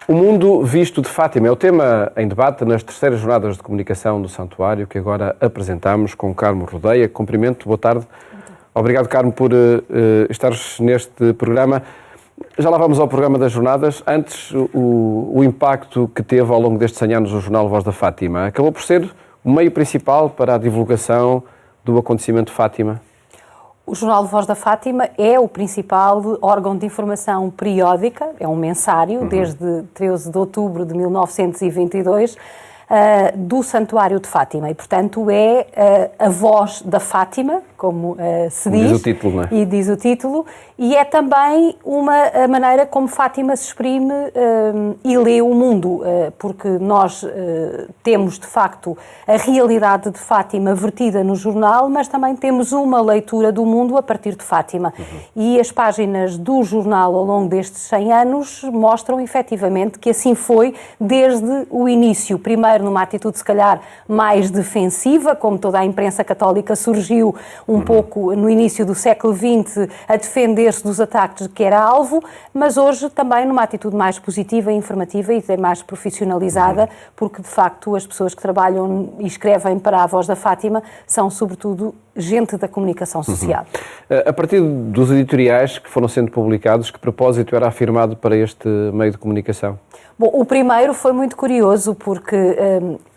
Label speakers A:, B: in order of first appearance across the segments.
A: O mundo visto de Fátima é o tema em debate nas terceiras jornadas de comunicação do Santuário, que agora apresentamos com Carmo Rodeia. Cumprimento, boa tarde. Obrigado, Carmo, por estares neste programa. Já lá vamos ao programa das jornadas. Antes, o impacto que teve ao longo destes 100 anos o jornal Voz da Fátima acabou por ser o meio principal para a divulgação do acontecimento de Fátima.
B: O Jornal Voz da Fátima é o principal órgão de informação periódica, é um mensário, desde 13 de outubro de 1922, do Santuário de Fátima. E, portanto, é a voz da Fátima, como se diz.
A: Diz o título, não é?
B: E diz o título. E é também a maneira como Fátima se exprime e lê o mundo, porque nós temos, de facto, a realidade de Fátima vertida no jornal, mas também temos uma leitura do mundo a partir de Fátima. E as páginas do jornal ao longo destes 100 anos mostram, efetivamente, que assim foi desde o início. Primeiro, numa atitude, se calhar, mais defensiva, como toda a imprensa católica surgiu um pouco no início do século XX a defender-se dos ataques de que era alvo, mas hoje também numa atitude mais positiva, informativa e mais profissionalizada, porque, de facto, as pessoas que trabalham e escrevem para a Voz da Fátima são, sobretudo, gente da comunicação social.
A: A partir dos editoriais que foram sendo publicados, que propósito era afirmado para este meio de comunicação?
B: Bom, o primeiro foi muito curioso porque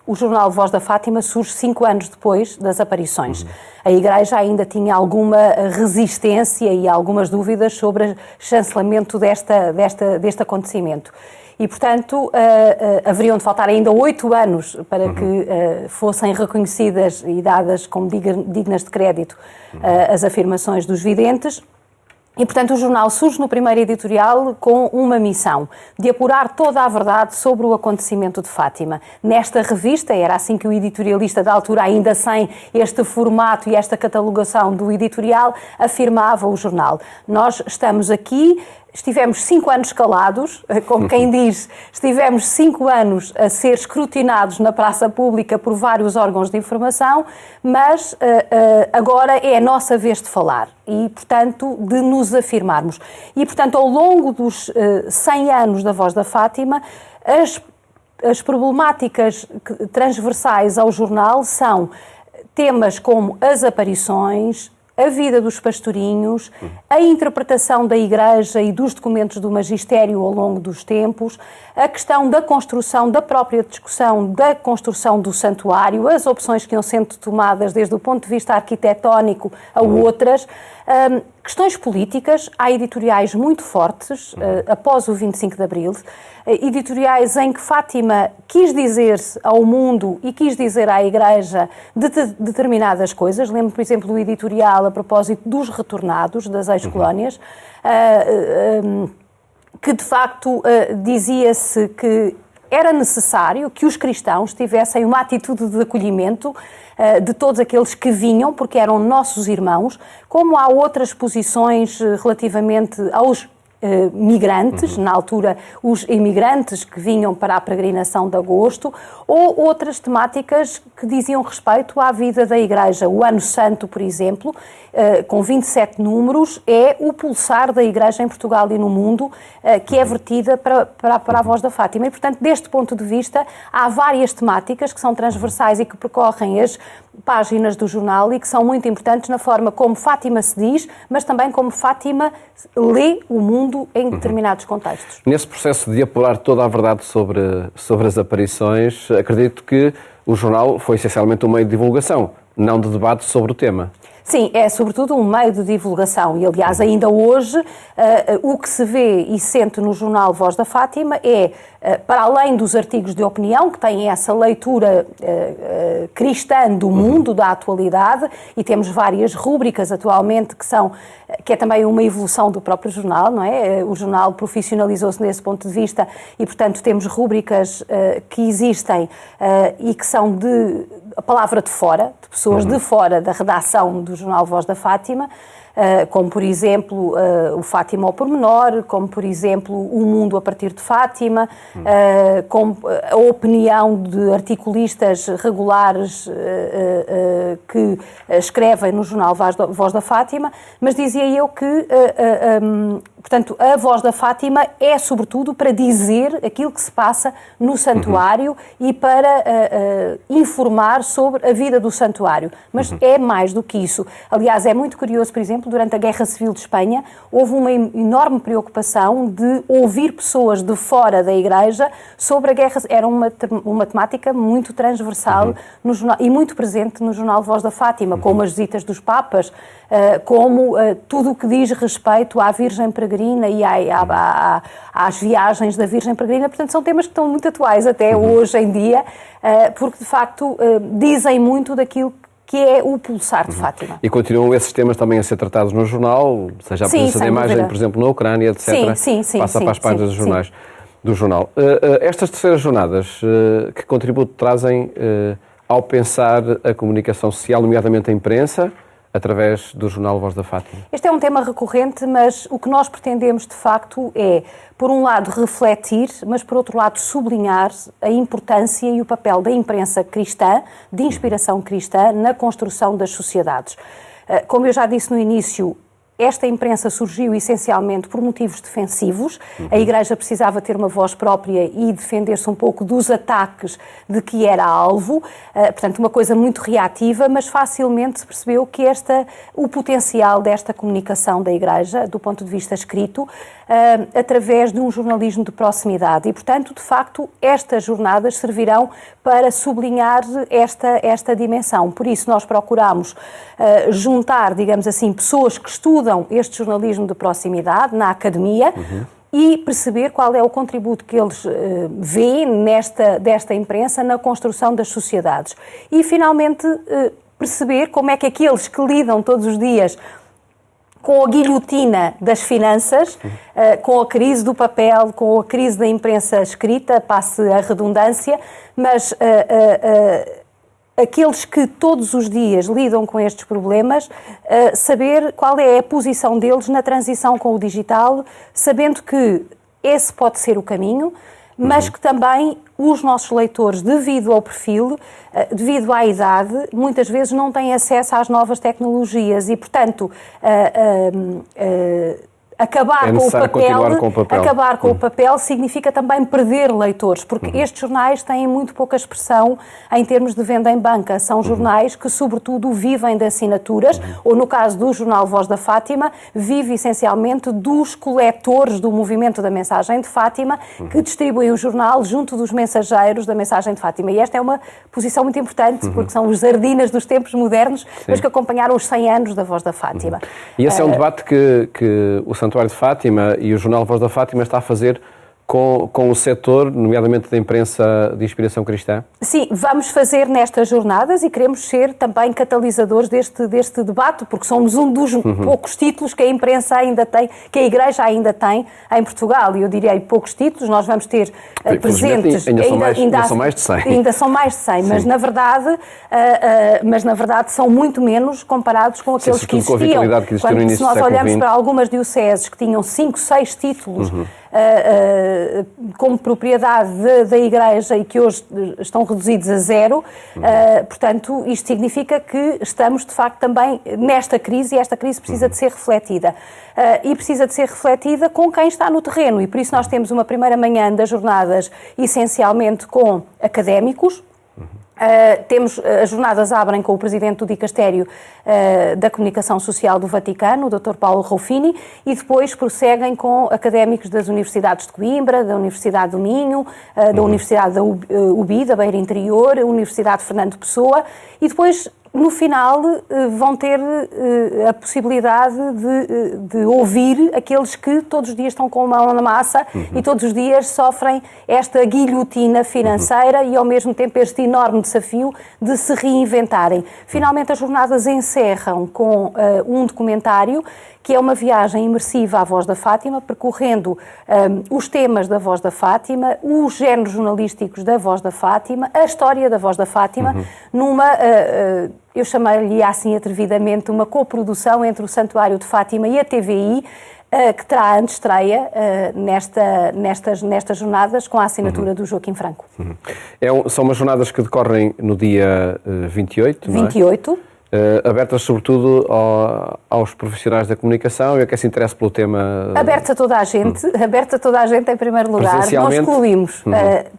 B: o jornal Voz da Fátima surge 5 anos depois das aparições. A Igreja ainda tinha alguma resistência e algumas dúvidas sobre o chancelamento deste acontecimento. E, portanto, haveriam de faltar ainda 8 anos para que fossem reconhecidas e dadas como dignas de crédito as afirmações dos videntes. E, portanto, o jornal surge no primeiro editorial com uma missão de apurar toda a verdade sobre o acontecimento de Fátima. Nesta revista, era assim que o editorialista da altura, ainda sem este formato e esta catalogação do editorial, afirmava o jornal. Nós estamos aqui. Estivemos 5 anos calados, como quem diz, estivemos 5 anos a ser escrutinados na praça pública por vários órgãos de informação, mas agora é a nossa vez de falar e, portanto, de nos afirmarmos. E, portanto, ao longo dos 100 anos da Voz da Fátima, as problemáticas transversais ao jornal são temas como as aparições, a vida dos pastorinhos, a interpretação da Igreja e dos documentos do magistério ao longo dos tempos, a questão da construção, da própria discussão da construção do santuário, as opções que iam sendo tomadas desde o ponto de vista arquitetónico a outras, questões políticas. Há editoriais muito fortes após o 25 de Abril, editoriais em que Fátima quis dizer-se ao mundo e quis dizer à Igreja determinadas coisas. Lembro, por exemplo, do editorial a propósito dos retornados das ex-colónias, que de facto dizia-se que era necessário que os cristãos tivessem uma atitude de acolhimento de todos aqueles que vinham, porque eram nossos irmãos, como há outras posições relativamente aos migrantes, na altura os imigrantes que vinham para a peregrinação de agosto, ou outras temáticas que diziam respeito à vida da Igreja. O Ano Santo, por exemplo, com 27 números, é o pulsar da Igreja em Portugal e no mundo, que é vertida para a Voz da Fátima. E, portanto, deste ponto de vista, há várias temáticas que são transversais e que percorrem as páginas do jornal e que são muito importantes na forma como Fátima se diz, mas também como Fátima lê o mundo em determinados contextos.
A: Nesse processo de apurar toda a verdade sobre as aparições, acredito que o jornal foi essencialmente um meio de divulgação, não de debate sobre o tema.
B: Sim, é sobretudo um meio de divulgação e, aliás, ainda hoje o que se vê e sente no jornal Voz da Fátima é, para além dos artigos de opinião, que têm essa leitura cristã do mundo, da atualidade, e temos várias rúbricas atualmente que é também uma evolução do próprio jornal, não é? O jornal profissionalizou-se nesse ponto de vista e, portanto, temos rúbricas que existem e que são a palavra de fora, de pessoas de fora da redação do jornal Voz da Fátima, como por exemplo o Fátima ao Pormenor, como por exemplo o Mundo a partir de Fátima, com a opinião de articulistas regulares que escrevem no jornal Voz da Fátima, mas dizia eu que, portanto, a Voz da Fátima é sobretudo para dizer aquilo que se passa no santuário e para informar sobre a vida do santuário. Mas é mais do que isso. Aliás, é muito curioso, por exemplo, durante a Guerra Civil de Espanha, houve uma enorme preocupação de ouvir pessoas de fora da Igreja sobre a guerra. Era uma temática muito transversal no jornal, e muito presente no jornal Voz da Fátima, como as visitas dos Papas, como tudo o que diz respeito à Virgem Peregrina e às viagens da Virgem Peregrina. Portanto, são temas que estão muito atuais até hoje em dia, porque de facto dizem muito daquilo que é o pulsar de Fátima.
A: E continuam esses temas também a ser tratados no jornal, seja a presença da imagem, por exemplo, na Ucrânia, etc. Passa para as páginas dos jornais. Do jornal. Estas terceiras jornadas, que contributo trazem ao pensar a comunicação social, nomeadamente a imprensa, através do jornal Voz da Fátima?
B: Este é um tema recorrente, mas o que nós pretendemos, de facto, é, por um lado, refletir, mas, por outro lado, sublinhar a importância e o papel da imprensa cristã, de inspiração cristã, na construção das sociedades. Como eu já disse no início, esta imprensa surgiu essencialmente por motivos defensivos. A Igreja precisava ter uma voz própria e defender-se um pouco dos ataques de que era alvo. Portanto, uma coisa muito reativa, mas facilmente se percebeu que o potencial desta comunicação da Igreja, do ponto de vista escrito, através de um jornalismo de proximidade. E, portanto, de facto, estas jornadas servirão para sublinhar esta dimensão. Por isso, nós procuramos juntar, digamos assim, pessoas que estudam este jornalismo de proximidade na academia e perceber qual é o contributo que eles veem desta imprensa na construção das sociedades. E, finalmente, perceber como é que aqueles que lidam todos os dias com a guilhotina das finanças, com a crise do papel, com a crise da imprensa escrita, passe a redundância, mas aqueles que todos os dias lidam com estes problemas, saber qual é a posição deles na transição com o digital, sabendo que esse pode ser o caminho, mas que também os nossos leitores, devido ao perfil, devido à idade, muitas vezes não têm acesso às novas tecnologias e, portanto, acabar com o papel significa também perder leitores, porque estes jornais têm muito pouca expressão em termos de venda em banca. São jornais que, sobretudo, vivem de assinaturas, ou no caso do jornal Voz da Fátima, vive essencialmente dos coletores do movimento da mensagem de Fátima, que distribuem o jornal junto dos mensageiros da mensagem de Fátima. E esta é uma posição muito importante, porque são os sardinas dos tempos modernos, mas que acompanharam os 100 anos da Voz da Fátima.
A: E esse é um debate que o Santuário de Fátima e o jornal Voz da Fátima está a fazer com o setor, nomeadamente da imprensa de inspiração cristã? Sim,
B: vamos fazer nestas jornadas e queremos ser também catalisadores deste debate, porque somos um dos poucos títulos que a imprensa ainda tem, que a Igreja ainda tem em Portugal. E eu diria poucos títulos, nós vamos ter presentes...
A: Ainda são mais de 100.
B: Ainda são mais de 100, mas na verdade são muito menos comparados com aqueles que existiam.
A: Com a vitalidade que existiu no início do século XX.
B: Se nós olhamos para algumas dioceses que tinham 5, 6 títulos como propriedade da Igreja e que hoje estão reduzidos a 0, portanto, isto significa que estamos, de facto, também nesta crise e esta crise precisa de ser refletida. E precisa de ser refletida com quem está no terreno e por isso nós temos uma primeira manhã das jornadas essencialmente com académicos. As jornadas abrem com o Presidente do Dicastério da Comunicação Social do Vaticano, o Dr. Paulo Ruffini, e depois prosseguem com académicos das Universidades de Coimbra, da Universidade do Minho, da Universidade da UBI, da Beira Interior, a Universidade Fernando Pessoa, e depois, no final, vão ter a possibilidade de ouvir aqueles que todos os dias estão com a mão na massa e todos os dias sofrem esta guilhotina financeira e, ao mesmo tempo, este enorme desafio de se reinventarem. Finalmente, as jornadas encerram com um documentário que é uma viagem imersiva à Voz da Fátima, percorrendo os temas da Voz da Fátima, os géneros jornalísticos da Voz da Fátima, a história da Voz da Fátima, numa, eu chamei-lhe assim atrevidamente, uma coprodução entre o Santuário de Fátima e a TVI, que terá a antestreia nestas jornadas com a assinatura do Joaquim Franco.
A: São umas jornadas que decorrem no dia 28, não é?
B: 28.
A: Abertas sobretudo aos profissionais da comunicação e a quem se interessa pelo tema.
B: Abertas a toda a gente, abertas a toda a gente em primeiro lugar. Nós excluímos,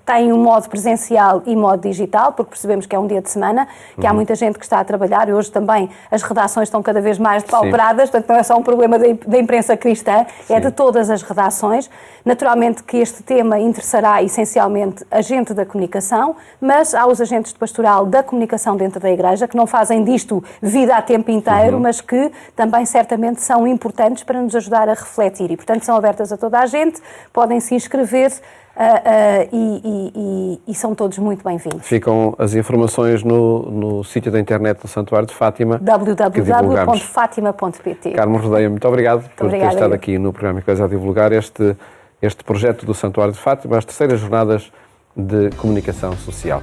B: tem um modo presencial e modo digital, porque percebemos que é um dia de semana, que há muita gente que está a trabalhar e hoje também as redações estão cada vez mais depauperadas, portanto não é só um problema da imprensa cristã, é de todas as redações. Naturalmente que este tema interessará essencialmente a gente da comunicação, mas há os agentes de pastoral da comunicação dentro da Igreja, que não fazem disto vida a tempo inteiro, mas que também certamente são importantes para nos ajudar a refletir e, portanto, são abertas a toda a gente, podem se inscrever e são todos muito bem-vindos.
A: Ficam as informações no sítio da internet do Santuário de Fátima,
B: www.fatima.pt.
A: Carmo Rodeia, muito obrigado por ter estado aqui no programa Eclésia a divulgar este projeto do Santuário de Fátima, as terceiras jornadas de comunicação social.